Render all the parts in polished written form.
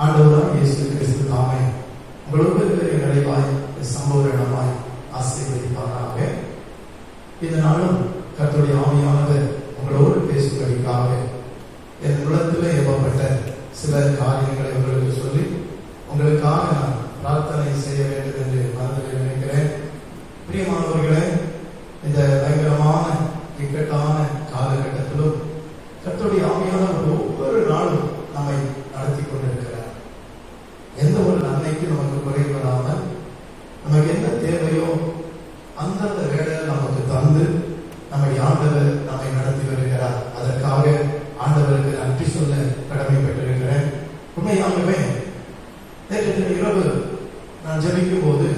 ஆண்டவராகிய இயேசு கிறிஸ்து தாமே உங்களோடு நிறைவாய் சம்பூரணமாய் ஆசீர்வதிப்பாராக. இந்த நாளும் கர்த்தருடைய ஆவியானவர் உங்களோடு பேசும்படிக்காக என் உள்ளத்தில் ஏவப்பட்ட சில காரியங்களை உங்களுக்கு சொல்லி உங்களுக்காக நான் பிரார்த்தனை செய்ய வேண்டும் என்று மனதில் நினைக்கிறேன். பிரியமானவர்களே, இந்த பயங்கரமான இக்கட்டான காலகட்டத்திலும் கர்த்தருடைய ஆவியானவர் ஒவ்வொரு நாளும் நம்மை நடத்தி கொண்டிருக்கிறார். எந்த ஒரு நன்மைக்கு நமக்கு குறை வராமல் நமக்கு என்ன தேவையோ அந்தந்த வேளையில் நமக்கு தந்து நம்முடைய ஆண்டவர் நம்மை நடத்தி வருகிறார். அதற்காக ஆண்டவருக்கு நன்றி சொல்ல கடமைப்பட்டிருக்கிறேன். உண்மையாகவே நேற்று இரவு நான் ஜெபிக்கும் போது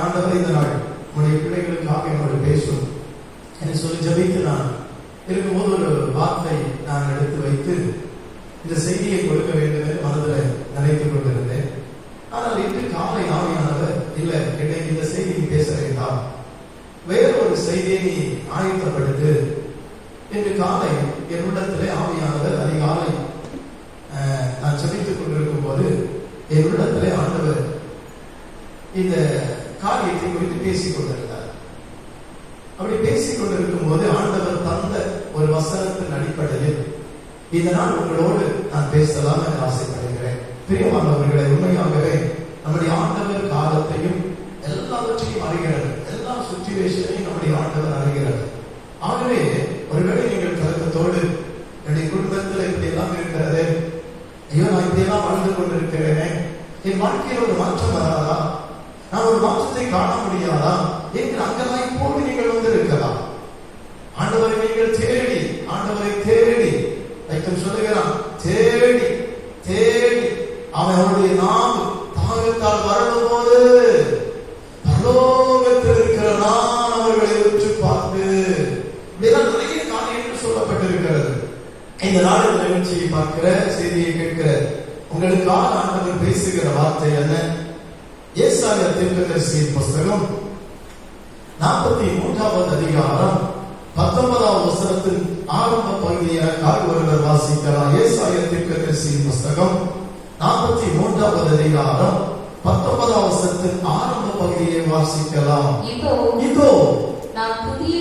ஆண்டவர் இந்த நாள் உங்களுடைய பிள்ளைகளுக்காக என்னோடு பேசும் என்று சொல்லி ஜெபித்து நான் இருக்கும்போது ஒரு வார்த்தை நான் எடுத்து வைத்து இந்த செய்தியை கொடுக்க வேண்டும் என்று மனதில் நினைத்துக் கொண்டிருந்தேன். ஆனால் இன்று காலை ஆவியானவர் இல்லை, இன்னைக்கு இந்த செய்தியை பேச வேண்டாம், வேறொரு செய்தியை நீ ஆயத்தப்படுத்து இன்று காலை என் உள்ளத்திலே ஆவியானவர் அதிகாலை நான் ஜெபித்துக் கொண்டிருக்கும் போது என் உள்ளத்திலே ஆண்டவர் இந்த காரியத்தை குறித்து பேசிக் கொண்டிருந்தார். அப்படி பேசிக் கொண்டிருக்கும் போது ஆண்டவர் தந்த ஒரு வசனத்தின் அடிப்படையில் இந்த நாள் உங்களோடு நான் பேசலாம் என்று ஆசைப்படுகிறேன். பிரியமானவர்களை, உண்மையாகவே நம்முடைய ஆண்டவர் காலத்தையும் எல்லாவற்றையும் அறிகிறது, எல்லா சிச்சுவேஷனையும் நம்முடைய ஆண்டவர் அறிகிறது. ஆகவே ஒருவேளை நீங்கள் கலக்கத்தோடு என்னுடைய குடும்பத்தில் இப்படி எல்லாம் இருக்கிறது, ஐயோ நான் இப்படியெல்லாம் வாழ்ந்து கொண்டிருக்கிறேனே, என் வாழ்க்கையில் ஒரு மாற்றம் வராதா, நான் ஒரு மாற்றத்தை காண முடியாதா என்று அங்கெல்லாம் இப்போது நீங்கள் வந்து இருக்கலாம். ஆண்டவரை நீங்கள் தேடி, ஆண்டவரை தேடி வைக்கும் சொல்லுகிறான், தேடி தேடி அவன் அவருடைய நாம் தாகத்தால் வரணும் போது பரலோகத்தில் இருக்கிற நான் அவர்களை உற்று பார்த்து நிறைய காரியங்கள் சொல்லப்பட்டிருக்கிறது. இந்த நாடு நிகழ்ச்சியை பார்க்கிற செய்தியை கேட்கிற உங்களுக்காக ஆண்டவர் பேசுகிற வார்த்தை என்ன? ஏசாயா தீர்க்கதரிசியின் புஸ்தகம் 43வது அதிகாரம் 19வது வசனத்தின் ஆரம்ப பகுதியை ஒருவர் வாசிக்கலாம். ஏசாயா தீர்க்கதரிசியின் புஸ்தகம் 43வது அதிகாரம் 19வது வசனத்தின் ஆரம்ப பகுதியை வாசிக்கலாம். இதோ நான் புதிய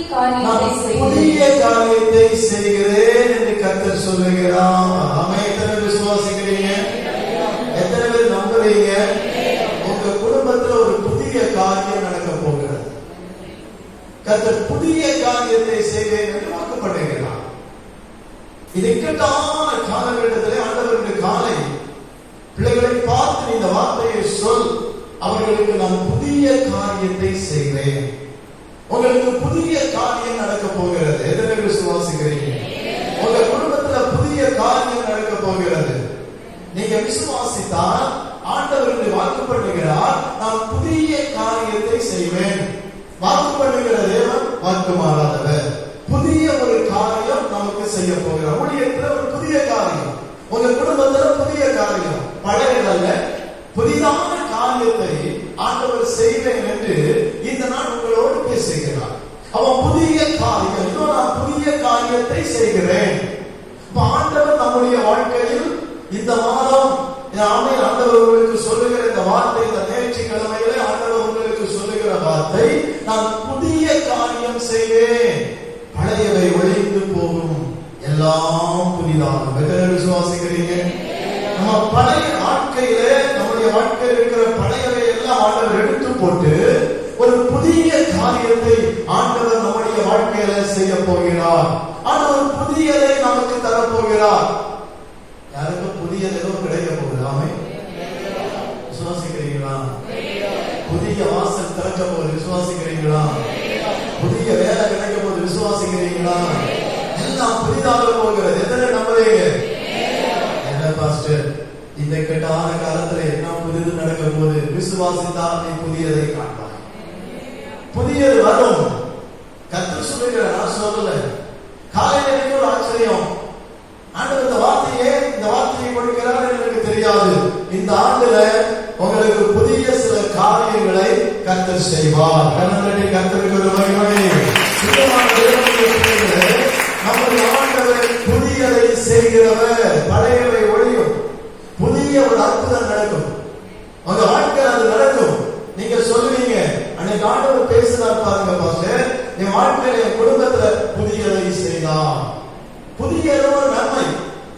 காரியத்தை செய்கிறேன் என்று கர்த்தர் சொல்லுகிறார். ஆமென். எத்தனை பேர் விசுவாசிக்கிறீங்க? எத்தனை பேர் நம்புறீங்க? உங்க குடும்பத்தில் ஒரு புதிய காரியம் நடக்க போகிறது. கர்த்தர் புதிய காரியத்தை செய்வேன் என்று வாக்குப்பட்டிருக்கிறார். இது இக்கட்டான காலகட்டத்திலே ஆண்டவருக்கு காலை பிள்ளைகளை பார்த்து இந்த வார்த்தையை சொல், அவர்களுக்கு நான் புதிய காரியத்தை செய்வேன். உங்களுக்கு புதிய காரியம் நடக்க போகிறது. எத்தனை விசுவாசிக்கிறீங்க? உங்க குடும்பத்துல புதிய காரியம் நடக்க போகிறது. நீங்க விசுவாசித்தால் ஆண்டவருக்கு வாக்கு பண்ணுகிறார், நான் புதிய காரியத்தை செய்வேன். வாக்கு பண்ணுகிற தேவன் வாக்கு மாறாதவர். புதிய ஒரு காரியம் நமக்கு செய்ய போகிறார். ஊழியத்தில் ஒரு புதிய காரியம், உங்க குடும்பத்துல புதிய காரியம், பழையதல்ல, புதிதான காரியத்தை ஆண்டவர் செய்வேன் என்று இந்த நாள் உங்களோடு பேசுகிறார். அவன் புதிய காரியம், இன்னும் நான் புதிய காரியத்தை செய்கிறேன். ஆண்டவர் நம்முடைய வாழ்க்கையில் இந்த மாதம் ஆண்டவர் உங்களுக்கு சொல்லுகிற இந்த வார்த்தை, இந்த ஞாயிற்றுக்கிழமையிலே ஆண்டவர் உங்களுக்கு சொல்லுகிற வார்த்தை, நான் புதிய காரியம் செய்வேன், பழையவை ஒழிந்து போகும், எல்லாம் புதிதாகும். விசுவாசிக்கிறீங்க? நம்ம பழைய வாழ்க்கையிலே, நம்முடைய வாழ்க்கையில் இருக்கிற பழையவை எல்லாம் ஆண்டவர் எடுத்து போட்டு ஒரு புதிய காரியத்தை ஆண்டவர் நம்முடைய வாழ்க்கையில செய்ய போகிறார். ஆண்டவர் புதியதை நமக்கு தரப்போகிறார். யாருக்கு புதியது ஏதோ கிடைக்க போகுது? ஆமென். விசுவாசிக்கிறீங்களா? புதிய வாசல் திறக்க போது விசுவாசிக்கிறீங்களா? புதிய வேலை கிடைக்க போது விசுவாசிக்கிறீங்களா? எல்லாம் புதிதாக போகிறது. எத்தனை நம்புறீங்க? என்ன பாஸ்டர், இந்த கெட்டான காலத்துல என்ன புதிது நடக்க போது? விசுவாசித்தால் நீ புதியதை காண்பாய். புதியது வரும். கர்த்தர் சொல்லுகிற, நான் சொல்லல. காலையில ஒரு ஆச்சரியம், ஆண்டவர் இந்த வார்த்தையை கொடுக்கிறார் எனக்கு தெரியாது. இந்த ஆண்டுல உங்களுக்கு புதிய சில காரியங்களை கர்த்தர் செய்வார். கர்த்தருக்கு ஒரு மகிமை. நம்முடைய ஆண்டவர் புதியதை செய்கிறவர், பழையவை ஒழியும். அற்புதம் நடக்கும். உங்க வாழ்க்கையில் அது நடக்கும். நீங்க சொல்லுவீங்க, அன்னைக்கு ஆண்டவர் பேசுறார் பாருங்க பாஸ்டர், என் வாழ்க்கையில என் குடும்பத்துல புதியதை செய்தார். புதிய ஏதோ ஒரு நன்மை,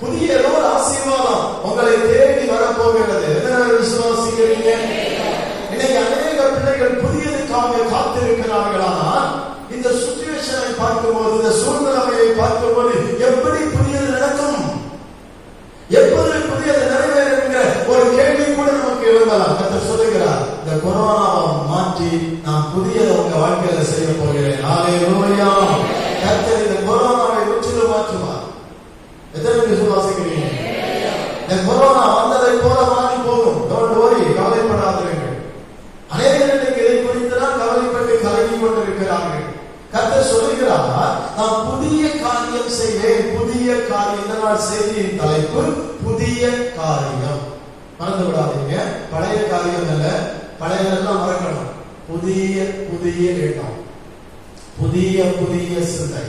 புதிய ஏதோ ஒரு ஆசீர்வாதம் உங்களை தேடி வரப்போகிறது. எத்தனை விசுவாசிக்கிறீங்க? இன்னைக்கு அநேக பிள்ளைகள் புதியதுக்காக காத்திருக்கிறார்களானால் இந்த சிச்சுவேஷனை பார்க்கும்போது, இந்த சூழ்நிலையை பார்க்கும்போது எப்படி புதியது நடக்கும், எப்போது புதியது நிறைவேறுகிற ஒரு கேள்வி கூட நமக்கு எழுதலாம். கர்த்தர் சொல்லுகிறார், இந்த கொரோனாவை மாற்றி நான் புதியதை உங்க வாழ்க்கையில செய்ய போகிறேன். ஹல்லேலூயா. கர்த்தர் இந்த கொரோனாவை முற்றிலும் மாற்றுவார். எத்தனை விசுவாசிக்கிறீங்க? இந்த கொரோனா வந்ததை போல மாறி போகும். டோன்ட் வரி, கவலைப்படாதீர்கள். அநேகர்களுக்கு இதை குறித்து தான் கவலைப்பட்டு கலங்கி கொண்டிருக்கிறார்கள். கர்த்தர் சொல்லுகிறார், நான் புதிய காரியம் செய்வேன். புதிய காரியம். இந்த நாள் செய்தியின் தலைப்பு புதிய காரியம். மறந்து விடாதீங்க, பழைய காரியம் அல்ல. பழையதெல்லாம் மறக்கணும். புதிய புதிய எண்ணம், புதிய புதிய சிந்தை,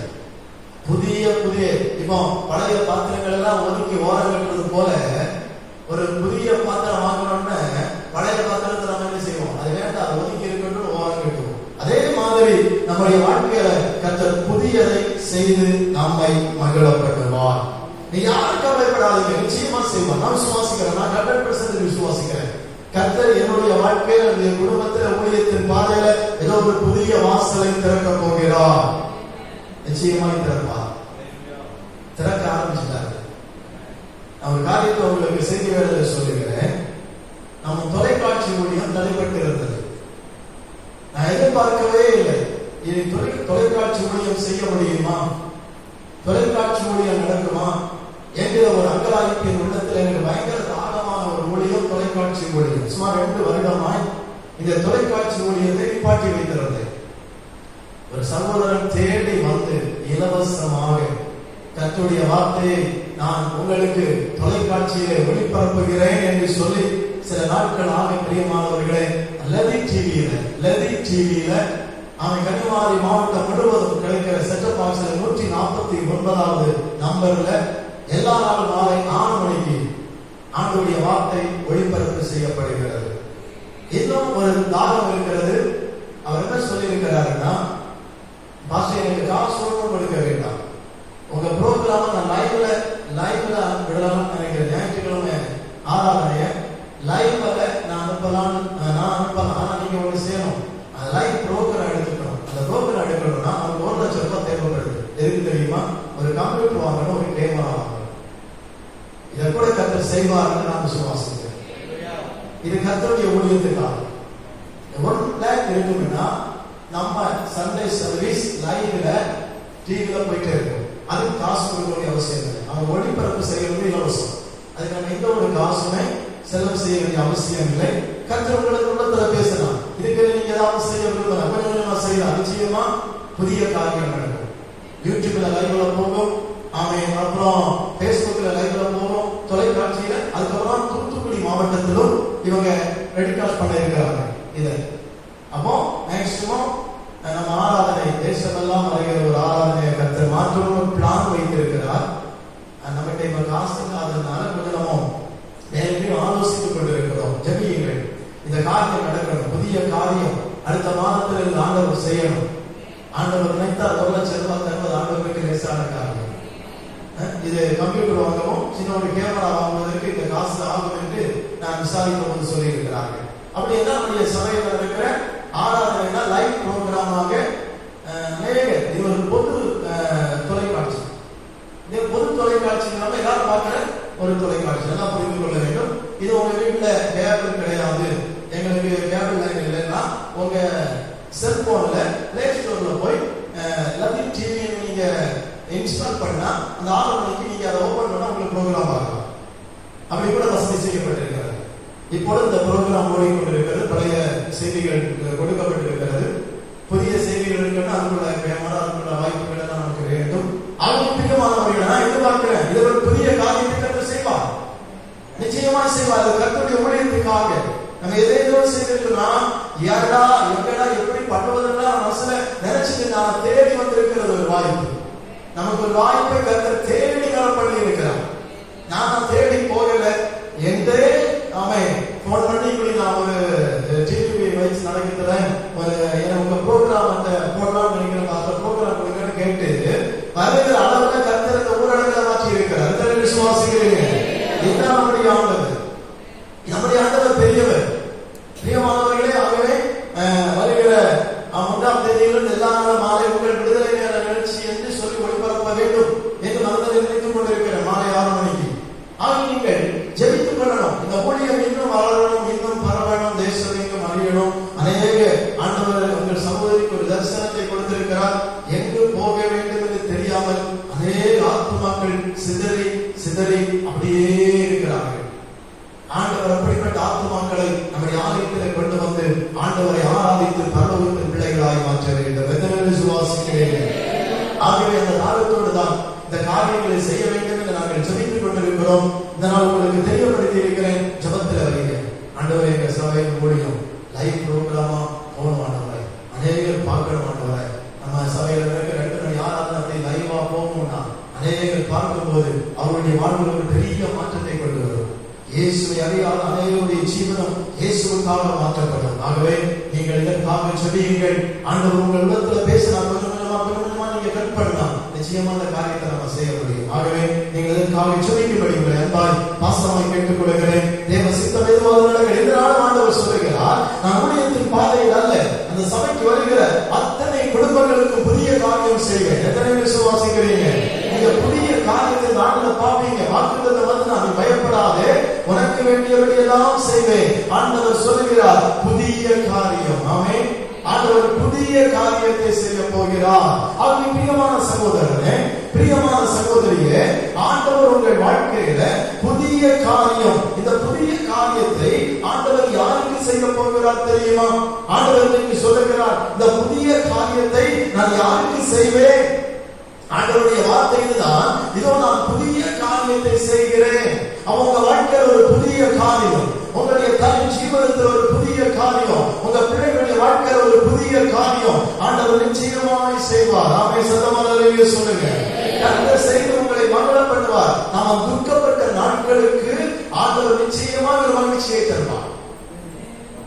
புதிய புதிய. இப்போ பழைய பாத்திரங்கள் எல்லாம் ஒதுக்கி ஓரம் கட்டுறது போல ஒரு புதிய பாத்திரம் வாங்கணும்னு பழைய பாத்திரத்தை நம்ம என்ன செய்வோம்? அது வேண்டாம், ஒதுக்கி இருக்கணும், ஓரம் கட்டுவோம். அதே மாதிரி நம்முடைய வாழ்க்கையில கர்த்தர் புதியதை செய்து நம்மை மகிழப்படுவார். நீ யாரும் கவலைப்படாதீங்க, நிச்சயமா செய்வார். நான் விசுவாசிக்கிறேன், நான் 100% விசுவாசிக்கிறேன். கர்த்தர் என்னுடைய வாழ்க்கையில, என்னுடைய குடும்பத்தில், ஊழியத்தின் பாதையில ஏதோ ஒரு புதிய வாசலை திறக்க போகிறார். நிச்சயமாய் திறப்பார். திறக்க ஆரம்பிச்சிட்டாரு. நான் ஒரு காரியத்தை உங்களுக்கு செய்தி வேலையில சொல்லுகிறேன். நம்ம தொலைக்காட்சி ஊழியம் தடைப்பட்டு இருந்தது. நான் எதிர்பார்க்கவே இல்லை. இனி தொலைக்காட்சி ஊழியம் செய்ய முடியுமா, தொலைக்காட்சி ஊழியம் நடக்குமா என்கிற ஒரு அங்கலாய்ப்பின் உள்ளத்தில் எனக்கு பயங்கர தாகமான ஒரு ஊழியம் தொலைக்காட்சி ஊழியம். சுமார் 2 வருடமாய் இந்த தொலைக்காட்சி ஊழியத்தை நிப்பாட்டி வைத்திருந்தேன். ஒரு சகோதரன் தேடி வந்து இலவசமாக கர்த்தருடைய வார்த்தையை நான் உங்களுக்கு தொலைக்காட்சியிலே ஒளிபரப்புகிறேன் என்று சொல்லி சில நாட்கள் ஆக பிரியமானவர்களே, லதி டிவியில அவன் கன்னியாகுமரி மாவட்டம் முழுவதும் கிடைக்கிற செட்டப் பாக்ஸ்ல 149வது நம்பர்ல எல்லா நாள் மாலை 6 மணிக்கு ஆண்டவருடைய வார்த்தை ஒளிபரப்பு செய்யப்படுகிறது. இன்னும் ஒரு தாகம் இருக்கிறது. அவர் என்ன சொல்லி இருக்கிறாருன்னா, பாஸ்டர் எனக்கு காசு ஒன்றும் கொடுக்க வேண்டாம், உங்க ப்ரோக்ராம நான் லைவ்ல விடலாம்னு நினைக்கிறேன். ஞாயிற்றுக்கிழமை ஆராதனைய லைவ்ல நான் அனுப்பலாம். ஆனா நீங்க ஒண்ணு செய்யணும், அந்த லைவ் ப்ரோக்ராம் எடுத்துக்கணும். அந்த ப்ரோக்ராம் எடுக்கணும்னா நமக்கு 1 லட்சம் ரூபாய் தேவைப்படுது. எதுக்கு தெரியுமா? ஒரு கம்ப்யூட்டர் வாங்கணும், ஒரு கேமரா வாங்கணும். இதை கூட கர்த்தர் செய்வார்னு நான் விசுவாசிக்கிறேன். இது கர்த்தருடைய ஊழியத்துக்காக. 1 லேக் இருக்குன்னா நம்ம சண்டே சர்வீஸ் லைவ்ல டிவில போயிட்டே இருக்கும். அதுக்கு காசு கொடுக்க வேண்டிய அவசியம் இல்லை. அவங்க ஒளிபரப்பு செய்யறது இலவசம். அதுக்கு நம்ம எந்த ஒரு காசுமே செலவு செய்ய வேண்டிய அவசியம் இல்லை. கர்த்தர் உங்களுக்கு உள்ளத்துல பேசலாம். இதுக்கு நீங்க ஏதாவது செய்ய விரும்பலாம், கொஞ்சம் கொஞ்சமா செய்யலாம். நிச்சயமா புதிய காரியம் நடக்கும். யூடியூப்ல லைவ்ல போகும், ஆமென். அப்புறம் பேஸ்புக்ல லைவ்ல போகும், தொலைக்காட்சியில. அதுக்கப்புறம் தூத்துக்குடி மாவட்டத்திலும் இவங்க ரெடிகாஸ்ட் பண்ண இருக்கிறாங்க இதை. அப்போ மேக்சிமம் நம்ம ஆராதனை தேசமெல்லாம் வருகிற ஒரு ஆராதனையை கர்த்தர் மாற்றணும் ஒரு பிளான் வைத்திருக்கிறார். நம்மகிட்ட இப்ப காசு இல்லாததுனால கொஞ்சம் நம்ம நேரடியும் ஆலோசித்துக் கொண்டிருக்கிறோம். ஜெபியுங்கள், இந்த காரியம் நடக்கணும். புதிய காரியம் அடுத்த மாதத்தில் இருந்து ஆண்டவர் செய்யணும். ஆண்டவர் நினைத்தால் 1 லட்சம் ரூபாய் தருவது ஆண்டவருக்கு லேசான காரியம். இது கம்ப்யூட்டர் வாங்கவும் சின்ன ஒரு கேமரா வாங்குவதற்கு இந்த காசு ஆகும் என்று நான் விசாரிக்கும் போது சொல்லி இருக்கிறார்கள். அப்படி என்ன நம்முடைய சபையில் இருக்கிற ஆராதனைனா லைவ் ப்ரோக்ராமாக இது ஒரு பொது தொலைக்காட்சி. இந்த பொது தொலைக்காட்சி நம்ம எல்லாரும் பார்க்கிற ஒரு தொலைக்காட்சி. எல்லாம் புரிந்து கொள்ள வேண்டும். இது உங்க வீட்டுல கேபிள் கிடையாது, எங்களுக்கு கேபிள் லைன் இல்லைன்னா உங்க செல்போன்ல பிளே ஸ்டோர்ல போய் லதி டிவி நீங்க இன்ஸ்டால் பண்ணா அந்த 6 மணிக்கு நீங்க அதை ஓபன் பண்ணா உங்களுக்கு ப்ரோக்ராம் பார்க்கலாம். அப்படி கூட வசதி செய்யப்பட்டிருக்கிறது. இப்பொழுது இந்த ப்ரோக்ராம் ஓடிக்கொண்டிருக்கிறது. பழைய செய்திகள் கொடுக்கப்பட்டிருக்கிறது. புதிய செய்திகள் இருக்குன்னா அதுக்குள்ள கேமரா, அதுக்குள்ள வாய்ப்புகள் எல்லாம் நமக்கு வேண்டும். ஆரோக்கியமானவர்கள் நான் எதிர்பார்க்கிறேன். இது ஒரு புதிய காரியத்தை கர்த்தர் செய்வார், நிச்சயமா செய்வார். அது கர்த்தருடைய ஊழியத்துக்காக. நம்ம எதையோ செய்திருக்கிறோம்னா யாரா எங்கடா எப்படி பண்ணுவதெல்லாம் மனசுல நினைச்சுட்டு நான் தேடி வந்திருக்கிறது ஒரு வாய்ப்பு. நமக்கு ஒரு வாய்ப்பை கர்த்தர் தேடி பண்ணி இருக்கிறார். நான் தேடி போகல. எந்தே ஆமை விசுவாசிக்கிறீங்க? இதுதான் நம்முடைய ஆண்டவர். நம்முடைய ஆண்டவர் பெரியவர். பிரியமானவர்களே, ஆகவே வருகிற 1ஆம் தேதியிலிருந்து எல்லா நாளும் மாலை உங்கள் விடுதலை நேர நிகழ்ச்சி என்று சொல்லி ஒளிபரப்ப வேண்டும் என்று மனதில் நினைத்துக் கொண்டிருக்கிற மாலை 6 மணிக்கு. ஆக நீங்கள் ஜெபித்துக் கொள்ளணும். இந்த ஊழியம் இன்னும் வளரணும், இன்னும் பரவணும், தேசம் எங்கும் அறியணும். அநேக ஆண்டவர் உங்கள் சகோதரிக்கு ஒரு தரிசனத்தை கொடுத்திருக்கிறார். எங்கு போக வேண்டும் என்று தெரியாமல் அநேக ஆத்துமாக்கள் சிதறி சிதறி அப்படியே இருக்கிறார்கள். ஆண்டவர் அப்படிப்பட்ட ஆத்துமாக்களை நம்முடைய ஆலயத்தில் கொண்டு வந்து ஆண்டவரை ஆராதித்து பரலோகத்தின் பிள்ளைகளாய் மாற்ற வேண்டும். எத்தனை விசுவாசிக்கிறீர்கள்? ஆகவே அந்த நாளத்தோடு தான் இந்த காரியங்களை செய்ய வேண்டும் என்று நாங்கள் ஜெபித்துக் கொண்டிருக்கிறோம். இந்த நாள் உங்களுக்கு தெரியப்படுத்தி இருக்கிறேன். ஜெபத்தில் வைங்க. ஆண்டவரை எங்கள் சபையின் ஊழியம் லைவ் ப்ரோக்ராமா போகணுமானவரை அநேகர் பார்க்கணும். ஆண்டவரை நம்ம சபையில இருக்கிற 2 மணி ஆராதனை அப்படி லைவா போகணும்னா அநேகர் பார்க்கும்போது அவருடைய வாழ்வில் ஒரு பெரிய மாற்றத்தை கொண்டு வரும். இயேசுவை அறியாத அநேகருடைய ஜீவனம் இயேசுவுக்காக மாற்றப்படும். ஆகவே நீங்கள் இதற்காக ஜெபியுங்கள். ஆண்டவர் உங்கள் உள்ளத்துல பேசலாம். கொஞ்சம் கொஞ்சமா நீங்க கட் பண்ணலாம். நிச்சயமா அந்த காரியத்தை நம்ம செய்ய முடியும். ஆகவே நீங்கள் இதற்காக ஜெபிக்கும்படி உங்களை அன்பாய் பாசமாய் கேட்டுக் கொள்கிறேன். தேவ சித்தம் எதுவாக நடக்க எதிரான ஆண்டவர் சொல்லுகிறார், நான் ஊழியத்தின் பாதையில் அல்ல, அந்த சபைக்கு வருகிற அத்தனை குடும்பங்களுக்கு புதிய காரியம் செய்வேன். எத்தனை விசுவாசிக்கிறீங்க? இந்த புதிய காரியத்தை நாட்டில் பார்ப்பீங்க. வாக்குத்தத்தம் வந்து நான் பயப்படாதே, உனக்கு வேண்டியபடி எல்லாம் செய்வேன். ஆண்டவர் சொல்லுகிறார் புதிய காரியம். ஆமென். ஆண்டவர் புதிய காரியத்தை செய்ய போகிறார். ஆகவே பிரியமான சகோதரனே, பிரியமான சகோதரியே, ஆண்டவர் உங்கள் வாழ்க்கையில புதிய காரியம், இந்த புதிய காரியத்தை ஆண்டவர் யாருக்கு செய்ய போகிறார் தெரியுமா? ஆண்டவர் இன்னைக்கு சொல்லுகிறார், இந்த புதிய காரியத்தை நான் யாருக்கு செய்வேன்? ஆண்டவருடைய வார்த்தை இதுதான், இதோ நான் புதிய காரியத்தை செய்கிறேன். அவங்க வாழ்க்கையில் ஒரு புதிய காரியம், உங்களுடைய தனி ஜீவனத்தில் ஒரு புதிய காரியம், உங்க பிள்ளைகளுடைய வாழ்க்கையில் ஒரு புதிய காரியம் ஆண்டவர் நிச்சயமாய் செய்வார். ஆமென். சத்தமாக சொல்லுங்க. கர்த்தர் செய்து உங்களை மகிழ பண்ணுவார். நாம் துக்கப்பட்ட நாட்களுக்கு ஆண்டவர் நிச்சயமாக ஒரு மகிழ்ச்சியை தருவார்.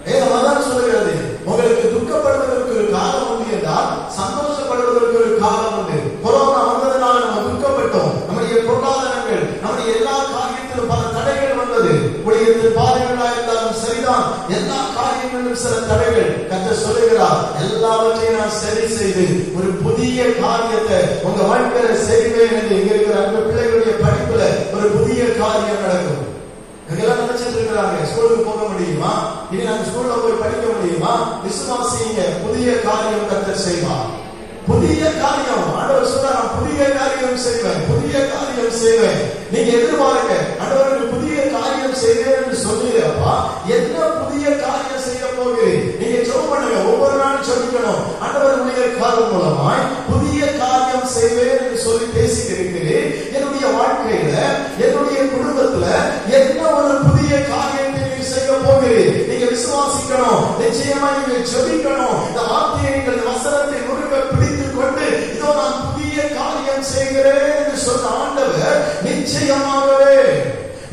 வேதம் சொல்லுகிறது, உங்களுக்கு துக்கப்படுவதற்கு ஒரு காலம் உண்டு என்றால் சந்தோஷப்படுவதற்கு ஒரு காலம் உண்டு. கொரோனா வந்ததுனால நம்ம துக்கப்பட்டோம். நம்முடைய பொருளாதாரங்கள், நம்முடைய எல்லா காரியத்திலும் பல தடைகள் வந்தது. ஊழியத்தில் பாதைகளா இருந்தாலும் சரிதான், எல்லா காரியங்களிலும் சில தடைகள். கர்த்தர் சொல்லுகிறார், எல்லாவற்றையும் நான் சரி செய்து ஒரு புதிய காரியத்தை உங்க வாழ்க்கையில செய்வேன் என்று. இங்க இருக்கிற அந்த பிள்ளைகளுடைய படிப்புல ஒரு புதிய காரியம் நடக்கும். எல்லாம் நினைச்சிட்டு இருக்கிறாங்க, ஸ்கூலுக்கு போக முடியுமா, இனி நாங்க ஸ்கூல்ல போய் படிக்க முடியுமா? விசுவாசிங்க, புதிய காரியம் கர்த்தர் செய்வார். புதிய காரியம் ஆண்டவர் சொல்றார், நான் புதிய காரியம் செய்வேன், புதிய காரியம் செய்வேன். நீங்க எதிர்பாருங்க, ஆண்டவருக்கு புதிய காரியம் செய்வேன் என்று சொல்லுறப்பா என்ன புதிய காரியம் செய்ய போகிறேன்? நீங்க ஜெபம் பண்ணுங்க, ஒவ்வொரு நாளும் ஜெபிக்கணும். ஆண்டவர் உடைய காரியம் மூலமாய் புதிய காரியம் செய்வேன் என்று சொல்லி பேசிக்கிறேன். என்னுடைய வாழ்க்கையில, என்னுடைய குடும்பத்துல என்ன ஒரு புதிய காரியத்தை நீங்க செய்ய போகிறேன்? நீங்க விசுவாசிக்கணும், நிச்சயமா நீங்க ஜெபிக்கணும். இந்த வார்த்தையை நீங்கள் வசனத்தை முருக பிடித்துக் கொண்டு இதோ நான் புதிய காரியம் செய்கிறேன் என்று சொன்ன ஆண்டவர்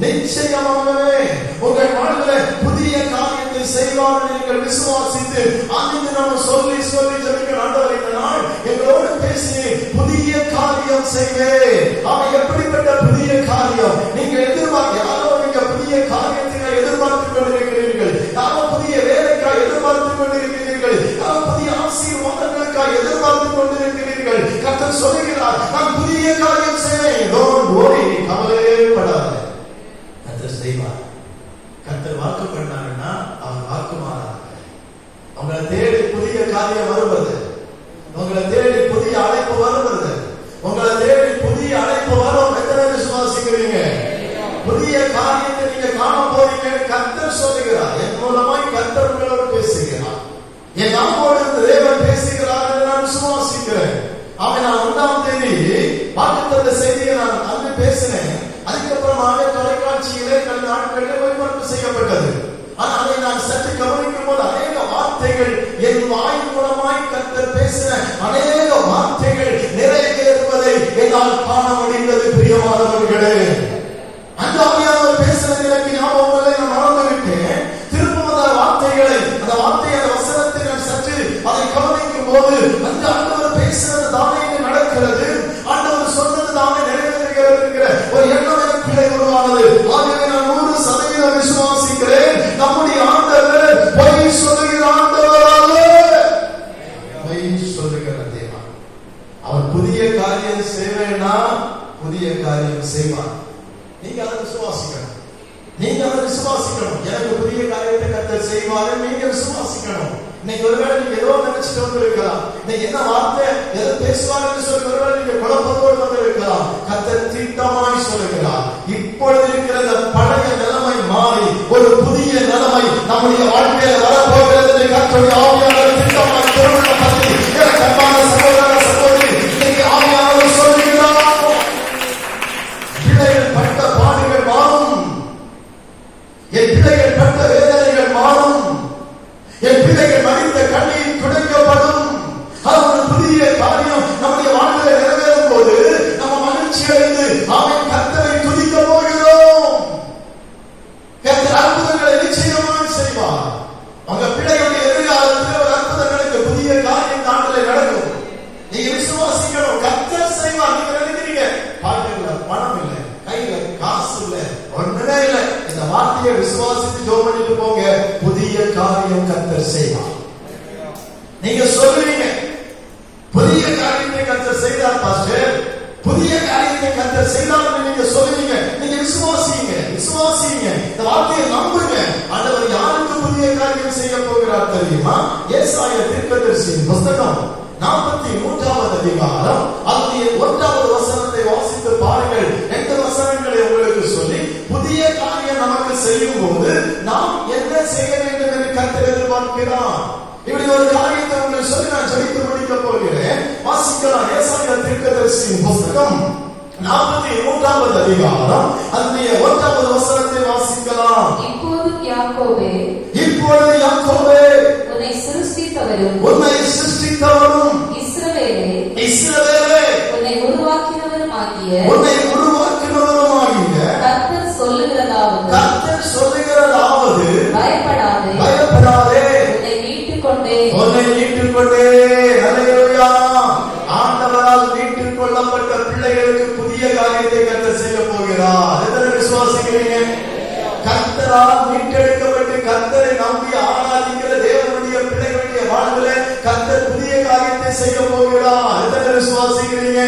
நிச்சயமாகவே உங்கள் வாழ்வில் புதிய காரியத்தை செய்வார். நீங்கள் விசுவாசித்து அந்த நம்ம சொல்லி ஜெபிக்கணும். ஆண்டவர் இந்த நாள் எங்களோடு பேசி புதிய காரியம் செய்வேன். அவன் எப்படிப்பட்ட புதிய காரியம் நீங்க எதிர்பார்க்க? யாரோ நீங்க புதிய காரியத்தை எதிர்பார்த்து கொண்டிருக்கிறீர்கள், யாரோ புதிய வேலைக்காக எதிர்பார்த்து கொண்டிருக்கிறீர்கள், யாரோ புதிய ஆசீர்வாதங்களுக்காக எதிர்பார்த்து கொண்டிருக்கிறீர்கள். கர்த்தர் சொல்லுகிறார், நான் புதிய காரியம் செய்வேன். டோன்ட் வரி, கவலைப்படாதே, கர்த்தர் செய்வார். கர்த்தர் வாக்கு பண்ணாருன்னா அவர் வாக்கு மாறார். உங்களை தேடி புதிய காரியம் வருவது, உங்களை தேடி புதிய அழைப்பு வருவது, உங்களை தேடி புதிய அழைப்பு வரும். எத்தனை விசுவாசிக்கிறீங்க? புதிய காரியத்தை நீங்க காண போறீங்க. கர்த்தர் சொல்லுகிறார், என் மூலமாய் கர்த்தர் உங்களோடு பேசுகிறார். என் நாமோடு தேவன் பேசுகிறார் என்று நான் விசுவாசிக்கிறேன். அவன் நான் 1ஆம் தேதி வாக்குத்தத்த செய்தியை நான் அன்று பேசினேன். அதுக்கப்புறமாக தொலைக்காட்சியிலே கடந்த நாட்களில் ஒளிபரப்பு செய்யப்பட்டது. ஆனால் அதை நான் சற்று கவனிக்கும் போது அநேக வார்த்தைகள் என் வாயின் மூலமாய் கர்த்தர் பேசின அநேக வார்த்தைகள் நிறைவேறுவதை என்னால் காண முடிந்தது. பிரியமானவர்களே, அந்த ஆவியானவர் பேசினது எனக்கு ஞாபகம் இல்லை, நான் மறந்துவிட்டேன். திரும்ப அந்த வார்த்தைகளை, அந்த வார்த்தையை, அந்த வசனத்தை நான் சற்று அதை கவனிக்கும் போது அந்த ஆண்டவர் பேசினது தானே நடக்கிறது, ஆண்டவர் சொன்னது தானே நிறைவேறுகிறது என்கிற ஒரு எண்ணம் எனக்குள்ளே விசுவாசிக்கணும். நீங்க அதை விசுவாசிக்கணும். எனக்கு புதிய காரியத்தை கர்த்தர் செய்வாரு, நீங்க விசுவாசிக்கணும். இன்னைக்கு ஒருவேளை நீங்க ஏதோ நினைச்சிட்டு வந்திருக்கலாம், இன்னைக்கு என்ன வார்த்தை எதை பேசுவாங்கன்னு சொல்லி ஒருவேளை நீங்க குழப்பத்தோடு வந்திருக்கலாம். கர்த்தர் திட்டமாய் சொல்லுகிறார், இப்பொழுது இருக்கிற இந்த பழைய நிலைமை மாறி ஒரு புதிய நிலைமை நம்முடைய வாழ்க்கையில வரப்போகிறது என்று கர்த்தருடைய ஆவியானவர் திட்டமாய் திருமணப்படுத்தி கர்த்தமான சகோதர சகோதரி இன்னைக்கு ஆவியானவர் சொல்லுகிறார். பிள்ளைகள் பட்ட பாடுகள் மாறும், என் பிள்ளைகள் பட்ட வேதனைகள் மாறும், என் பிள்ளைகள் மனித கண்ணீர் துடைக்கப்படும். அது ஒரு புதிய காரியம் நம்முடைய வாழ்க்கையில் நிறைவேறும் போது நம்ம மகிழ்ச்சி அடைந்து அவன் கர்த்தரை துதிக்க போகிறோம். கர்த்தர் அற்புதங்களை நிச்சயமாக செய்வார். உங்க பிள்ளைகளுடைய எதிர்காலத்தில் ஒரு அற்புதங்களுக்கு புதிய காரியம் நாட்டில் நடக்கும். நீங்க விசுவாசிக்கணும், கர்த்தர் செய்வார். நீங்க நினைக்கிறீங்க பாட்டுல பணம் இல்லை, கையில காசு இல்ல, ஒண்ணுமே இல்ல, இந்த வார்த்தையை விசுவாசித்து ஜெபம் பண்ணிட்டு போங்க, புதிய காரியம் கர்த்தர் செய்வார். நீங்க சொல்லுவீங்க புதிய காரியத்தை கர்த்தர் செய்தார் பாஸ்டர், புதிய காரியத்தை கர்த்தர் செய்தார் நீங்க சொல்லுவீங்க. நீங்க விசுவாசிங்க, விசுவாசிங்க, இந்த வார்த்தையை நம்புங்க. ஆண்டவர் யாருக்கு புதிய காரியம் செய்ய போகிறார் தெரியுமா? ஏசாயா தீர்க்கதரிசியின் புத்தகம் 43வது அதிகாரம் அதனுடைய 1வது வசனத்தை வாசித்து பாருங்கள். 2 வசனங்களை உங்களுக்கு சொல்லி புதிய காரியம் நமக்கு செய்யும் போது நாம் என்ன செய்ய வேண்டும் என்று கர்த்தர் எதிர்பார்க்கிறார். இப்படி ஒரு காரியத்தை உங்களுக்கு சொல்லி நான் ஜெபித்து முடிக்க போகிறேன். வாசிக்கலாம். ஏசாயா தீர்க்கதரிசியின் புத்தகம் 43வது அதிகாரம் அதனுடைய 1வது வசனத்தை வாசிக்கலாம். இப்பொழுது யாக்கோபே, உன்னை சிருஷ்டித்தவரும் இஸ்ரவேலே, உன்னை உருவாக்கினவரும் ஆகிய கர்த்தர் சொல்லுகிறதாவது, பயப்படாதே, உன்னை மீட்டுக் கொண்டேன். அல்லேலூயா. ஆண்டவரால் மீட்டுக் கொள்ளப்பட்ட பிள்ளைகளுக்கு புதிய காரியத்தை கர்த்தர் செய்ய போகிறார். எத்தனை விசுவாசிக்கிறீங்க? கர்த்தரால் மீட்டெடுக்கப்பட்டு கர்த்தரை நம்பி ஆராதிக்கிற தேவனுடைய பிள்ளைகளுடைய வாழ்விலே கர்த்தர் புதிய காரியத்தை செய்ய போகிறார். எத்தனை விசுவாசிக்கிறீங்க?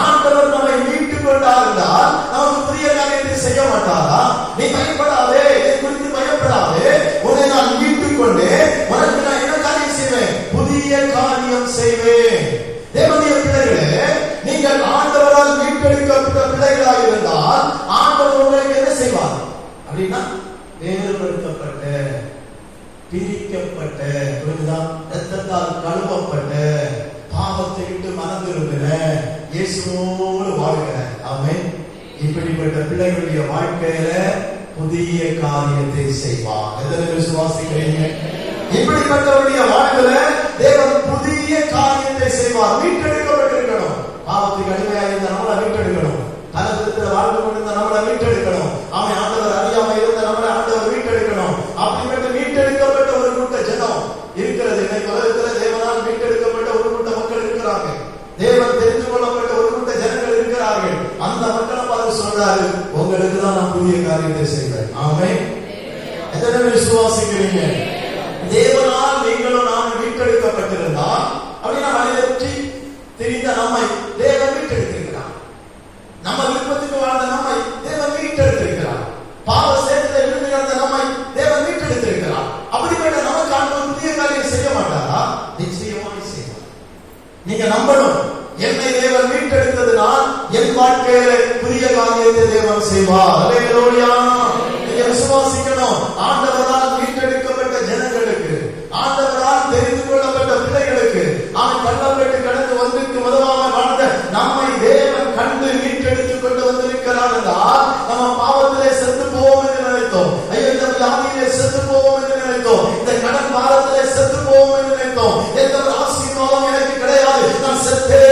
ஆண்டவர் நம்மை மீட்டுக் கொண்டார் என்றால் நமக்கு புதிய காரியத்தை செய்ய மாட்டாரா? நீ பயப்படாதே, என் குறித்து பயப்படாதே, உன்னை நான் மீட்டுக் கொண்டு உனக்கு நான் என்ன காரியம் செய்வேன்? புதிய காரியம் செய்வேன். தேவனுடைய பிள்ளைகளே, நீங்கள் ஆண்டவரால் மீட்டெடுக்கப்பட்ட பிள்ளைகளாக இருந்தால் ஆண்டவர் உங்களுக்கு என்ன செய்வார் அப்படின்னா, வேறுபடுத்தப்பட்ட, பிரிக்கப்பட்ட, ரத்தத்தால் கழுவப்பட்ட, பாவத்தை விட்டு மனம் திரும்பின, இயேசுவோடு வாழ்கிற, ஆமென், இப்படிப்பட்ட பிள்ளைகளுடைய வாழ்க்கையில புதிய காரியத்தை செய்வார். எத்தனை விசுவாசிக்கிறீங்க? இப்படிப்பட்டவருடைய வாழ்க்கையில தேவன் புதிய காரியத்தை செய்வார். மீட்டெடுக்கப்பட்டிருக்கணும். பாவத்துக்கு அடிமையாக இருந்த நம்மளை மீட்டெடுக்கணும். தனத்தில் வாழ்ந்து கொண்டிருந்த நம்மளை மீட்டெடுக்கணும். அவன் ஆண்டவர் அறியாமல் இருந்த நம்மளை ஆண்டவர் மீட்டெடுக்கணும். அப்படிப்பட்ட மீட்டெடுக்கப்பட்ட ஒரு கூட்ட ஜனம் இருக்கிறது. இன்னைக்கு உலகத்தில் தேவனால் மீட்டெடுக்கப்பட்ட ஒரு கூட்ட மக்கள் இருக்கிறாங்க. தேவன் தெரிந்து கொள்ளப்பட்ட ஒரு கூட்ட ஜனங்கள் இருக்கிறார்கள். அந்த மக்களை பார்த்து சொல்றாரு, உங்களுக்கு தான் நான் புதிய காரியத்தை செய்வேன். ஆமென். எத்தனை விசுவாசிக்கிறீங்க? தேவனால் நீங்களும் நான் மீட்டெடுக்கப்பட்டிருந்தால் அப்படின்னா வழிதற்றி தெரிந்த நம்மை தேவன் மீட்டெடுத்திருக்கிறார். நம்ம விருப்பத்துக்கு வாழ்ந்த நம்மை தேவன் மீட்டெடுத்திருக்கிறார். பாவ சேற்றில் விழுந்து கிடந்த நம்மை தேவன் மீட்டெடுத்திருக்கிறார். அப்படிப்பட்ட நமக்கு ஆண்டவர் புதிய காரியம் செய்ய மாட்டாரா? நிச்சயமாக செய்வார். நீங்க நம்பணும். என்னை தேவன் மீட்டெடுத்ததுனால் என் வாழ்க்கையில புதிய காரியத்தை தேவன் செய்வார். அல்லேலூயா. நீங்க விசுவாசிக்கணும். ஆண்டவரால் மீட்டெடுக்கப்பட்ட ஜனங்களுக்கு, ஆண்டவரால் தெரிந்து கொள்ளப்பட்ட பிள்ளைகளுக்கு, அவன் கள்ளப்பட்டு கடந்து வந்திருக்கு உதவாம வாழ்ந்த நம்மை தேவன் கண்டு மீட்டெடுத்துக் கொண்டு வந்திருக்கிறார் என்றால் நம்ம பாவத்திலே செத்து போவோம் என்று நினைத்தோம். ஐயோ, இந்த வியாதியிலே செத்து போவோம் என்று நினைத்தோம். இந்த கடன் பாரத்திலே செத்து போவோம் என்று நினைத்தோம். எந்த ஒரு ஆசீர்வாதம் எனக்கு கிடையாது, நான் செத்தே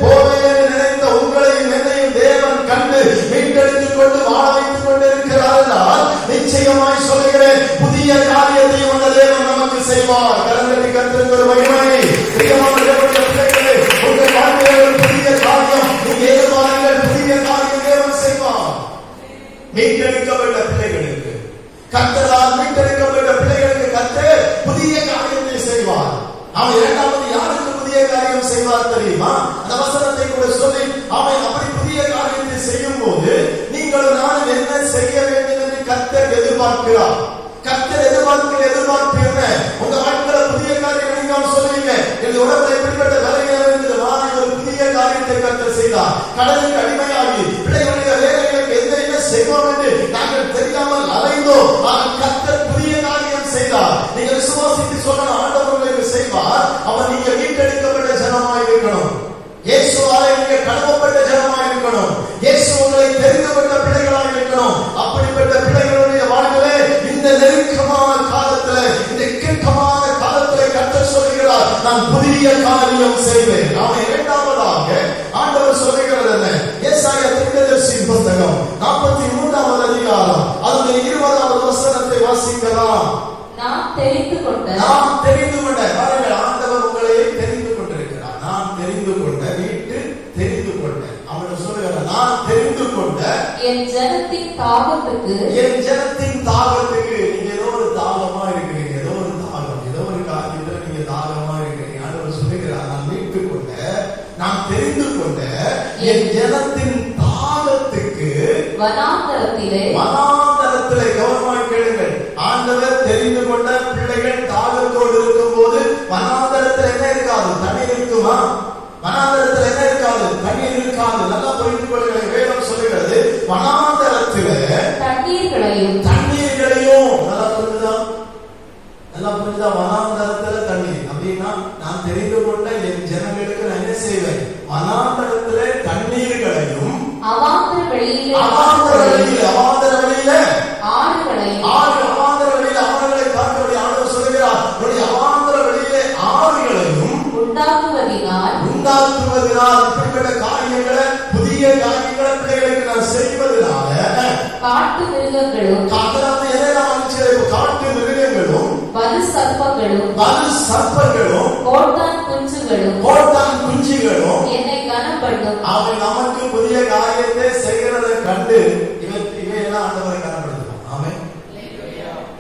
போவேன் என்று நினைத்த உங்களையும் என்னையும் தேவன் கண்டு மீட்டெடுத்துக் கொண்டு வாழ வைத்துக் கொண்டிருக்கிறார் என்றால் நிச்சயமாய் சொல்கிறேன், புதிய காரியத்தையும் அந்த தேவன் நமக்கு செய்வார். கரங்களை கர்த்தருக்கு ஒரு மகிமை. பிரியமான தேவனுடைய பிள்ளைகளே, உங்கள் வாழ்க்கையில் ஒரு புதிய காரியம் நீங்க எதிர்பார்ங்கள். புதிய காரியம் தேவன் செய்வார். மீட்டெடுக்கப்பட்ட பிள்ளைகளுக்கு, கர்த்தரால் மீட்டெடுக்கப்பட்ட பிள்ளைகளுக்கு கர்த்தர் புதிய காரியத்தை செய்வார். அவன் இரண்டாவது யாருக்கு புதிய காரியம் செய்வார் தெரியுமா? அந்த வசனத்தை கூட சொல்லி அவன் அப்படி புதிய காரியத்தை செய்யும் போது நீங்களும் நானும் என்ன எதிர்பார்க்கிறார். கர்த்தர் எதிர்பார்க்கிற எதிர்பார்ப்பு என்ன? உங்க வாழ்க்கையில புதிய காரியம் நீங்க சொல்லுவீங்க. இந்த உடம்புல இப்படிப்பட்ட வேலைகள் இருந்தது, ஒரு புதிய காரியத்தை கர்த்தர் செய்தார். கடலுக்கு அடிமையாகி பிள்ளைகளுடைய வேலைகளுக்கு என்ன செய்வோம் என்று நாங்கள் தெரியாமல் அலைந்தோம். கர்த்தர் புதிய காரியம் செய்தார். நீங்க விசுவாசித்து சொல்லணும், ஆண்டவர் உங்களுக்கு செய்வார். அவர் நீங்க மீட்டெடுக்கப்பட்ட ஜனமாய் இருக்கணும். இயேசுவாலே நீங்க கழுவப்பட்ட ஜனமாய் இருக்கணும். இயேசு உங்களை தெரிந்து கொண்ட பிள்ளைகளாய் இருக்கணும். அப்படிப்பட்ட பிள்ளைகளுடைய வாழ்விலே இந்த நெருக்கமான காலத்துல, இந்த இக்கட்டான காலத்துல கர்த்தர் சொல்கிறார், நான் புதிய காரியம் செய்வேன். நாம இரண்டாவதாக ஆண்டவர் சொல்லுகிறது என்ன? ஏசாயா தீர்க்கதரிசியின் புத்தகம் 43வது அதிகாரம் அதில் 20வது வசனத்தை வாசிக்கலாம். நான் தெரிந்து கொண்ட பாருங்கள், ஆண்டவர் உங்களை தெரிந்து கொண்டிருக்கிறார். நான் தெரிந்து கொண்ட வீட்டு தெரிந்து கொண்ட அவன் சொல்லுகிறார், நான் தெரிந்து கொண்ட என் ஜனத்தின் தாகத்துக்கு நீங்க ஏதோ ஒரு தாகமா இருக்கிறீங்க, ஏதோ ஒரு தாகம், ஏதோ ஒரு காரியத்துல நீங்க தாகமா இருக்கிறீங்க. ஆண்டவர் சொல்லுகிறார், நான் மீட்டு கொண்ட, நான் தெரிந்து கொண்ட என் ஜனத்தின் தாகத்துக்கு வனாந்தரத்திலே கவனமாய் கேளுங்கள். ஆண்டவர் தெரிந்து கொண்ட பிள்ளைகள் தாகத்தோடு இருக்கும் போது வனாந்தரத்தில் என்ன இருக்காது? தண்ணீர் இருக்குமா? வனாந்தரத்தில் என்ன இருக்காது? தண்ணீர் இருக்காது. நல்லா புரிந்து கொள்ளுங்கள். வேதம் சொல்லுகிறது, வனாந்தரத்தில் தண்ணீர்களையும் நல்லா புரிஞ்சுதா? வனாந்தரத்துல தண்ணீர் அப்படின்னா, நான் தெரிந்து கொண்ட என் ஜனங்களுக்கு நான் என்ன செய்வேன்? வனாந்தரத்துல தண்ணீர்களையும் அவாந்தர வெளியில ஆறுகளை காட்டும்படி ஆண்டவர் சொல்லுகிறார். அவாந்தர வெளியிலே ஆறுகளையும் உண்டாக்குவதினால் இப்படிப்பட்ட காரியங்களை, புதிய காரியங்களை பிள்ளைகளுக்கு நான் செய்வதனால காட்டு மிருகங்களும் வலு சர்ப்பங்களும் கோட்டான் குஞ்சுகளும் என்னை கனப்படுத்தும். அவன் நமக்கு புதிய காரியத்தை செய்கிறதை கண்டு இவையெல்லாம் ஆண்டவரை கனப்படுத்தும். ஆமென்.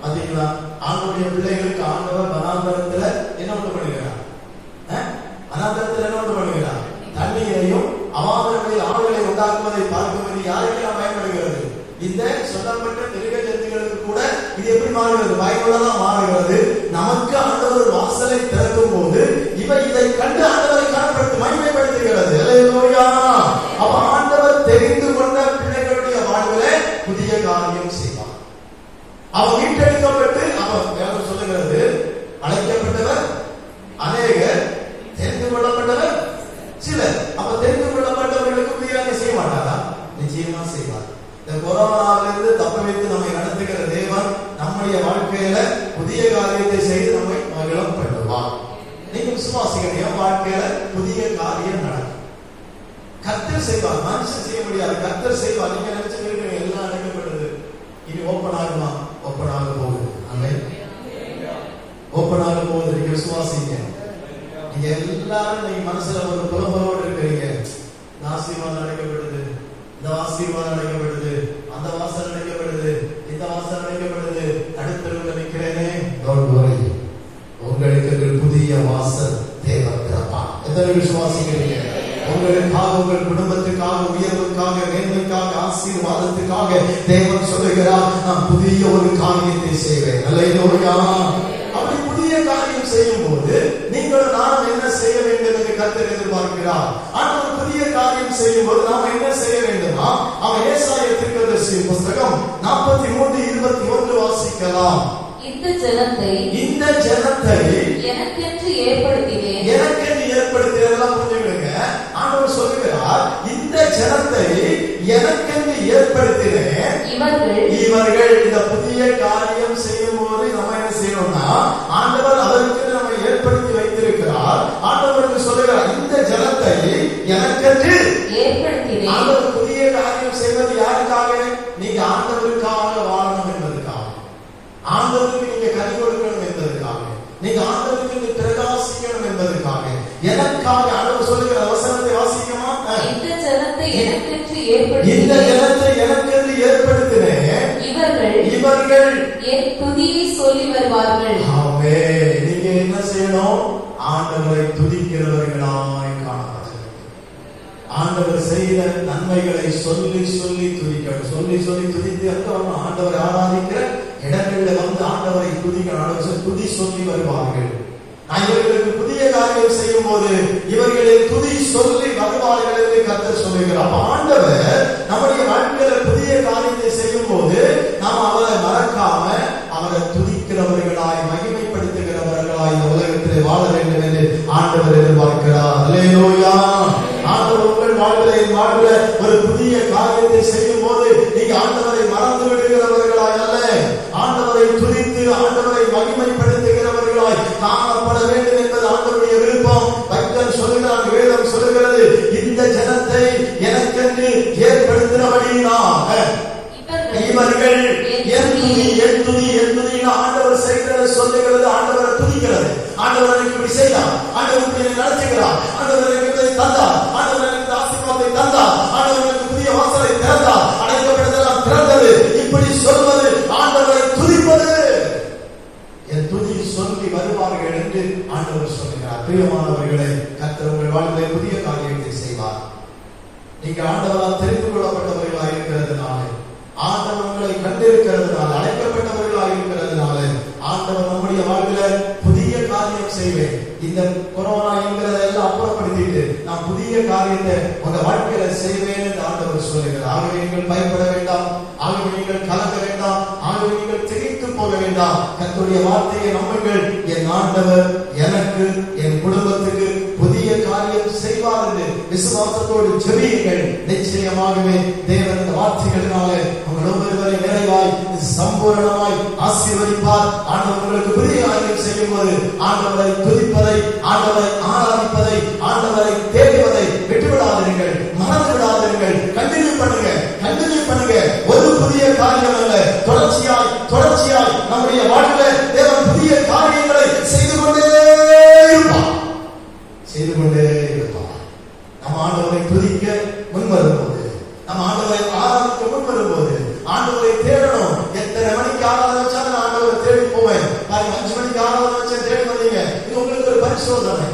பாத்தீங்களா? ஆண்டவருடைய பிள்ளைகளுக்கு ஆண்டவர் வனாந்தரத்துல என்ன உண்டு பண்ணுகிறார்? வனாந்தரத்துல என்ன உண்டு பண்ணுகிறார்? தண்ணீரையும் அவாந்தரங்களில் ஆறுகளை உண்டாக்குவதை பார்க்கும்போது யாருக்கெல்லாம் பயன்படுகிறது? இந்த சொல்லப்பட்ட மிருக ஜந்துகளுக்கு கூட இது எப்படி மாறுகிறது? பயனுள்ளதான் மாறுகிறது. நமக்கு ஆண்டவர் வாசலை திறக்கும் போது இதை கண்டு ஆண்டவரை காணப்படுத்தி மகிமைப்படுத்துகிறது. அல்லேலூயா. அப்ப ஆண்டவர் தெரிந்து கொண்ட பிள்ளைகளுடைய வாழ்விலே புதிய காரியம் செய்வார். அவன் மீட்டெடுக்கப்பட்டு, அவன் வேதம் சொல்லுகிறது, அழைக்கப்பட்டவர் அநேகர், தெரிந்து கொள்ளப்பட்டவர் சிலர். அப்ப தெரிந்து கொள்ளப்பட்டவர்களுக்கு புதிய காரியம் செய்ய மாட்டாரா? நிச்சயமா செய்வார். இந்த கொரோனாவிலிருந்து தப்ப வைத்து நம்மை நடத்துகிற தேவன் நம்முடைய வாழ்க்கையில புதிய காரியத்தை செய்து நம்மை மகிழம் பண்ணுவார். நீங்க விசுவாசிக்கிறீங்க, என் வாழ்க்கையில புதிய காரியம் நடக்கும். கர்த்தர் செய்வார், மனுஷன் செய்ய முடியாது. கர்த்தர் செய்வார். நீங்க நினைச்சிருக்கீங்க எல்லாம் அடைக்கப்படுது, இனி ஓப்பன் ஆகுமா? ஓப்பன் ஆக போகுது. ஆமென். ஓப்பன் ஆக போகுது. நீங்க விசுவாசிங்க. நீங்க எல்லாரும் நீங்க மனசுல ஒரு புலம்பலோடு இருக்கிறீங்க. ஆசீர்வாதம் அடைக்கப்படுது, இந்த ஆசீர்வாதம் அடைக்கப்படுது, அந்த வாசல் அடைக்கப்படுது, இந்த வாசல் அடைக்கப்படுது, அடுத்தவர்கள் நிற்கிறேனே. டோன்ட் வரி, உங்களுக்கு புதிய வாசல் தேவன் திறப்பார். எத்தனை விசுவாசிக்கிறீங்க? உங்களுக்காக, உங்கள் குடும்பத்துக்காக, உயர்வுக்காக, மேன்மைக்காக, ஆசீர்வாதத்துக்காக தேவன் சொல்லுகிறார், நான் புதிய ஒரு காரியத்தை செய்வேன். அல்லேலூயா. அப்படி புதிய காரியம் செய்யும் போது நீங்கள் நாம் என்ன செய்ய வேண்டும் என்று கர்த்தர் எதிர்பார்க்கிறார். ஆண்டவர் புதிய காரியம் செய்யும் போது நாம் என்ன செய்ய வேண்டுமா? அவன் ஏசாயா தீர்க்கதரிசியின் புத்தகம் 43:21 வாசிக்கலாம். இந்த ஜனத்தை எனக்கென்று ஏற்படுத்தினதெல்லாம் புரிஞ்சுக்கிடுங்க. ஆண்டவர் சொல்லுகிறார், இந்த ஜனத்தை எனக்கென்று ஏற்படுத்தினேன். இவர்கள் இந்த புதிய காரியம் செய்யும் போது நம்ம என்ன செய்யணும்னா, ஆண்டவர் அவருக்கு நம்ம ஏற்படுத்தி வைத்திருக்கிறார். ஆண்டவருக்கு சொல்லுகிறார், இந்த ஜனத்தை எனக்கென்று ஏற்படுத்தினேன். ஆண்டவர் புதிய காரியம் செய்வது யாருக்காக? நீங்க ஆண்டவருக்காக வாழணும் என்பதற்காக, ஆண்டவருக்கு நீங்க கனி கொடுக்கணும் என்பதற்காக, நீங்க ஆண்டவருக்கு பிரகாசிக்கணும் என்பதற்காக, எனக்காக. ஆண்டவர் சொல்லுகிற வசனத்தை வாசிக்கமா? இந்த ஜனத்தை எனக்கென்று ஏற்படுத்தினேன். இவர்கள் என் துதியை சொல்லி வருவார்கள். ஆமென். நீங்க என்ன செய்யணும்? ஆண்டவரை துதிக்கிறவர்களாய் காணப்படுகிறது. ஆண்டவர் செய்த நன்மைகளை சொல்லி சொல்லி துதிக்கணும். சொல்லி சொல்லி துதித்து ஆண்டவரை ஆராதிக்கிற ஆண்டவரை துதிக்க ஆண்டவர் துதி சொல்லி வருவார்கள். நான் இவர்களுக்கு புதிய காரியம் செய்யும் போது இவர்களை துதி சொல்லி வருவார்கள் என்று கர்த்தர் சொல்லுகிறார். அப்ப ஆண்டவர் நம்முடைய வாழ்க்கையில புதிய காரியத்தை செய்யும் போது நாம் அவரை மறக்காம அவரை துதிக்கிறவர்களாய் மகிமைப்படுத்துகிறவர்களாய் இந்த உலகத்திலே வாழ வேண்டும் என்று ஆண்டவர் எதிர்பார்க்கிறார். அல்லேலூயா. ஆண்டவர் உங்கள் வாழ்வில ஒரு புதிய காரியத்தை செய்யும் போது நீங்க ஆண்டவரை மறந்து விடுகிறவர்களாய் அல்ல, ஆண்டவரை துதித்து ஆண்டவரை மகிமைப்படுத்துகிறவர்களாய் காணப்பட வேண்டும் என்பது ஆண்டவருடைய விருப்பம். பக்தன் சொல்லுகிறான், வேதம் சொல்லுகிறது, இந்த ஜனத்தை எனக்கென்று ஏற்படுத்தினபடியினால இவர்கள் என் துதி ஆண்டவர் செய்கிறத சொல்லுகிறது. ஆண்டவரை துதிக்கிறது. ஆண்டவர் எனக்கு இப்படி செய்தார், ஆண்டவர் இப்படி நடத்துகிறார், ஆண்டவர் எனக்கு இப்படி தந்தார், ஆண்டவர் எனக்கு ஆசீர்வாதத்தை தந்தார், ஆண்டவர் எனக்கு புதிய வாசலை திறந்தார், அடைக்கப்பட்டதெல்லாம் திறந்தது, இப்படி சொல்வது ஆண்டவரை துதிப்பது. என் துதி சொல்லி வருவார்கள் என்று ஆண்டவர் சொல்லுகிறார். பிரியமானவர்களே, கர்த்தர் உங்கள் வாழ்விலே புதிய காரியத்தை செய்வார். நீங்க ஆண்டவரால் தெரிந்து கொள்ளப்பட்டவர்களாக இருக்கிறதுனால, ஆண்டவர் உங்களை கண்டிருக்கிறதுனால, அழைக்கப்பட்டவர்களாக இருக்கிறதுனால ஆண்டவர் நம்முடைய வாழ்வில புதிய காரியம் செய்வேன். இந்த கொரோனா என்கிறத எல்லாம் அப்புறப்படுத்திட்டு நான் புதிய காரியத்தை உங்க வாழ்க்கையில செய்வேன் என்று ஆண்டவர் சொல்லுகிறார். ஆகவே நீங்கள் பயப்பட வேண்டாம், ஆகவே நீங்கள் கலங்க வேண்டாம், ஆகவே நீங்கள் திகைத்து போக வேண்டாம். கர்த்தருடைய வார்த்தையை நம்புங்கள். என் ஆண்டவர் எனக்கு என் குடும்பத்துக்கு புதிய காரியம் செய்வார் என்று விசுவாசத்தோடு ஜெபியுங்கள். நிச்சயமாகவே தேவன் இந்த வார்த்தைகளினால உங்கள் ஒவ்வொருவரை நிறைவாய் சம்பூரணமாய் ஆசீர்வதிப்பார். ஆண்டவர் உங்களுக்கு புதிய காரியம் செய்யும் போது ஆண்டவரை துதிப்பதை, ஆண்டவரை ஆராதிப்பதை, ஆண்டவரை தேடுவதை விட்டுவிடாதீர்கள், மறந்து விடாதீர்கள். கண்டினியூ பண்ணுங்க, கண்டினியூ பண்ணுங்க. ஒரு புதிய காரியம் அல்ல, தொடர்ச்சியாய் நம்முடைய வாழ்வில் தேவன் புதிய காரியங்களை செய்து கொண்டே இருப்பார். நம்ம ஆண்டவரை துதிக்க முன் வரும்போது, நம்ம ஆண்டவரை ஆராதிக்க முன் வரும்போது, ஆண்டவரை தேடணும். எத்தனை மணிக்கு ஆராதனை வச்சாலும் ஆண்டவரை தேடி போவேன். 5 மணிக்கு ஆராதனை வச்சா தேடி வந்தீங்க, இது உங்களுக்கு ஒரு பரிசோதனை,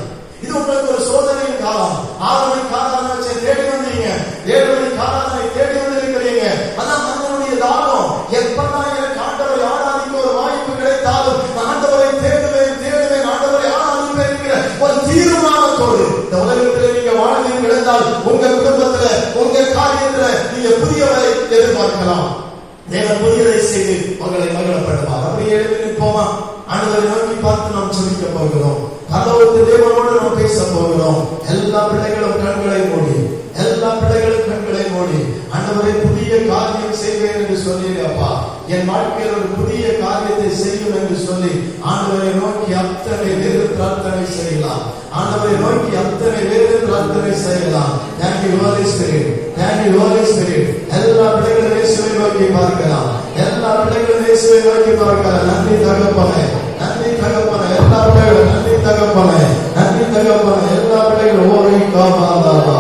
இது உங்களுக்கு ஒரு சோதனையின் காலம். 6 மணிக்கு ஆராதனை வச்சா தேடி வந்தீங்க, 7 மணிக்கு ஆராதனை தேடி வந்திருக்கிறீங்க. அதான் நம்மளுடைய தாகம். எப்பெல்லாம் எனக்கு ஆண்டவரை ஆராதிக்க ஒரு வாய்ப்பு கிடைத்தாலும் ஆண்டவரை தேடுவேன், ஆண்டவரை ஆராதிப்பேன் என்கிற ஒரு தீர்மானத்தோடு இந்த உலகத்தில் நீங்க வாழ்வீர்கள் என்றால் உங்க குடும்பத்துல, உங்க காரியத்துல நீங்க புதியவரை எதிர்பார்க்கலாம். தேவன் புதியதை செய்து உங்களை மகிழப்படுவார். அப்படியே எழுதி நிற்போமா? ஆண்டவரை நோக்கி பார்த்து நாம் ஜெபிக்க போகிறோம். பரலோக தேவனோடு நாம் பேச போகிறோம். எல்லா பிள்ளைகளும் கண்களை மூடி, ஆண்டவரை புதிய காரியம் செய்வேன் என்று சொன்னீரப்பா. என் வாழ்க்கையில் ஒரு புதிய காரியத்தை செய்யும் என்று சொல்லி ஆண்டவரை நோக்கி அத்தனை வேறு பிரார்த்தனை செய்யலாம். ஆண்டவரை நோக்கி அத்தனை வேறு பிரார்த்தனை செய்யலாம். Thank you Holy Spirit, thank you Holy Spirit. எல்லா பிள்ளைகளும் இயேசுவை நோக்கி பார்க்கலாம், எல்லா பிள்ளைகளும் இயேசுவை நோக்கி பார்க்கலாம். நன்றி தகப்பனே, நன்றி தகப்பனே. எல்லா பிள்ளைகளும் நன்றி தகப்பனே, நன்றி தகப்பனே. எல்லா பிள்ளைகளும் ஓரி காபாலாபா,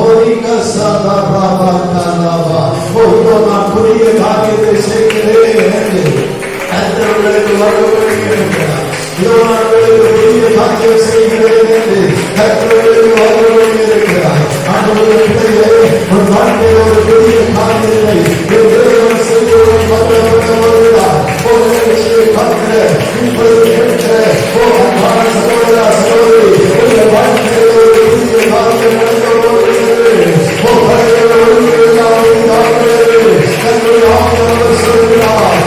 ஓரி கசாதாபாபா காலாபா. நான் புதிய காரியத்தை செய்கிறேன் என்று கர்த்தர்களுக்கு வாக்குறுதியிருக்கிறார். இதோ நான் புதிய காரியம் செய்கிறேன் என்று கர்த்தர்களுக்கு வாக்குறுதியிருக்கிறார். ஆண்டவருடைய பிள்ளைகளே, உன் வாழ்க்கையில் ஒரு புதிய காரியத்தை தேவன் செய்வதை மகிழப்பட்டவர்களாய் இப்பொழுது கேட்கிற அன்பான சகோதரா சகோதரி, உங்கள் வாழ்க்கையில் ஒரு புதிய காரியம் நடக்க போகிறது. சொல்கிறார்,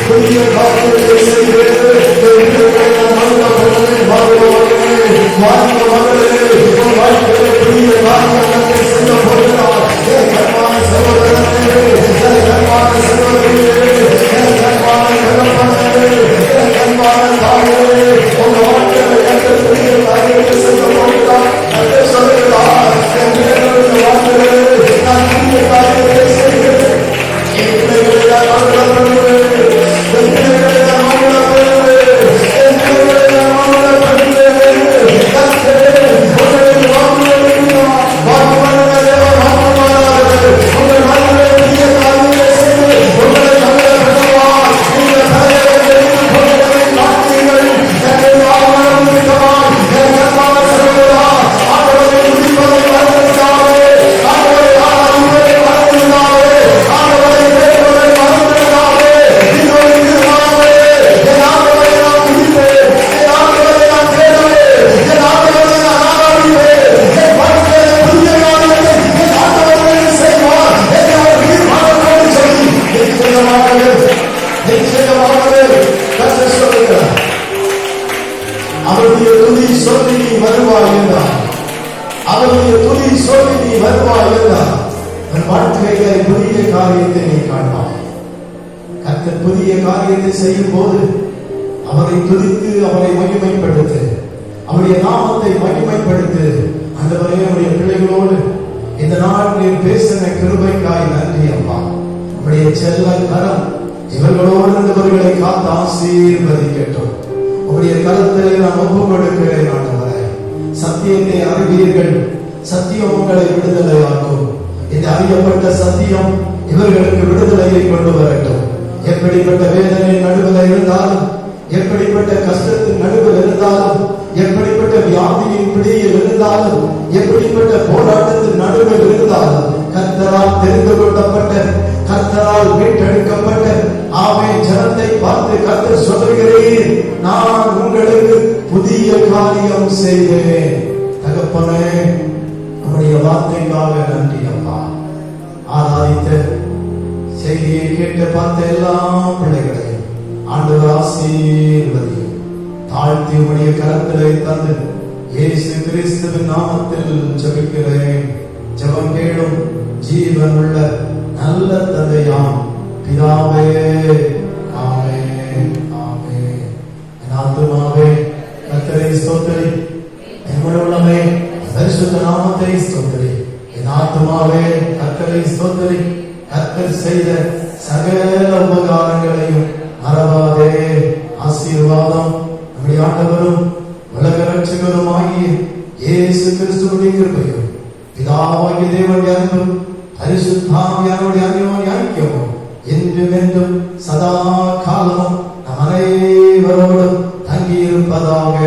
புதிய காரியத்தை செய்கிறது. புதிய காரியத்தை செய்ய சொல்லி நீ வருவாய் என்றார். அவருடைய துதி சொல்லி நீ வருவாய் என்றார். உன் வாழ்க்கையில புதிய காரியத்தை நீ காண்பாய். கர்த்தர் புதிய காரியத்தை செய்யும் போது அவரை துதித்து அவரை மகிமைப்படுத்து, அவருடைய நாமத்தை மகிமைப்படுத்து. ஆண்டவரே, அவருடைய பிள்ளைகளோடு இந்த நாள் நீர் பேசின கிருபைக்காய் நன்றி அப்பா. உடைய செல்ல கரம் இவர்களோடு இருந்தவர்களை காத்து ஆசீர்வதிக்கட்டும். உடைய கரத்தை நான் ஒப்புக் கொடுக்கிறேன். ஆண்டவரே, சத்தியத்தை அறிவீர்கள், சத்தியம் உங்களை விடுதலையாக்கும். இந்த அறியப்பட்ட சத்தியம் இவர்களுக்கு விடுதலையை கொண்டு வரட்டும். எப்படிப்பட்ட வேதனை நடுவில் இருந்தாலும், எப்படிப்பட்ட கஷ்டத்தின் நடுவில் இருந்தாலும், எப்படிப்பட்ட வியாதியின் பிடியில் இருந்தாலும், எப்படிப்பட்ட போராட்டத்தின் நடுவில் இருந்தாலும், கர்த்தரால் தெரிந்து கொள்ளப்பட்ட, கர்த்தரால் மீட்டெடுக்கப்பட்ட ஜனத்தை பார்த்து கர்த்தர் சொல்லுகிறேன், நான் உங்களுக்கு புதிய காரியம் செய்வேன். தகப்பனே, நம்முடைய வார்த்தைக்காக நன்றி அப்பா. ஆராதித்த செய்தியை கேட்டு பார்த்த எல்லா பிள்ளைகளையும் ஆண்டவர் ஆசீர்வதியும். தாழ்த்தி உடைய கரத்திலே தந்து இயேசு கிறிஸ்துவின் நாமத்தில் ஜெபிக்கிறேன். ஜெபம் கேளும் ஜீவனுள்ள நல்ல தந்தையாம் பிதாவே, ஆமென், ஆமென். என் ஆத்துமாவே கர்த்தரை ஸ்தோத்திரி, என் முழு உள்ளமே பரிசுத்த நாமத்தை ஸ்தோத்திரி. என் ஆத்துமாவே கர்த்தரை ஸ்தோத்திரி, கர்த்தர் செய்த சகல உபகாரங்களையும் மறவாதே. ஆசீர்வாதம் நம்முடைய ஆண்டவரும் உலக ரட்சகரும் ஆகிய இயேசு கிறிஸ்துவின் கிருபையும், பிதாவாகிய தேவனுடைய அன்பும், பரிசுத்தாவியானுடைய அன்யோன்ய ஐக்கியமும் என்றும் என்றும் சதா காலமும் நம் அனைவரோடும் தங்கியிருப்பதாக.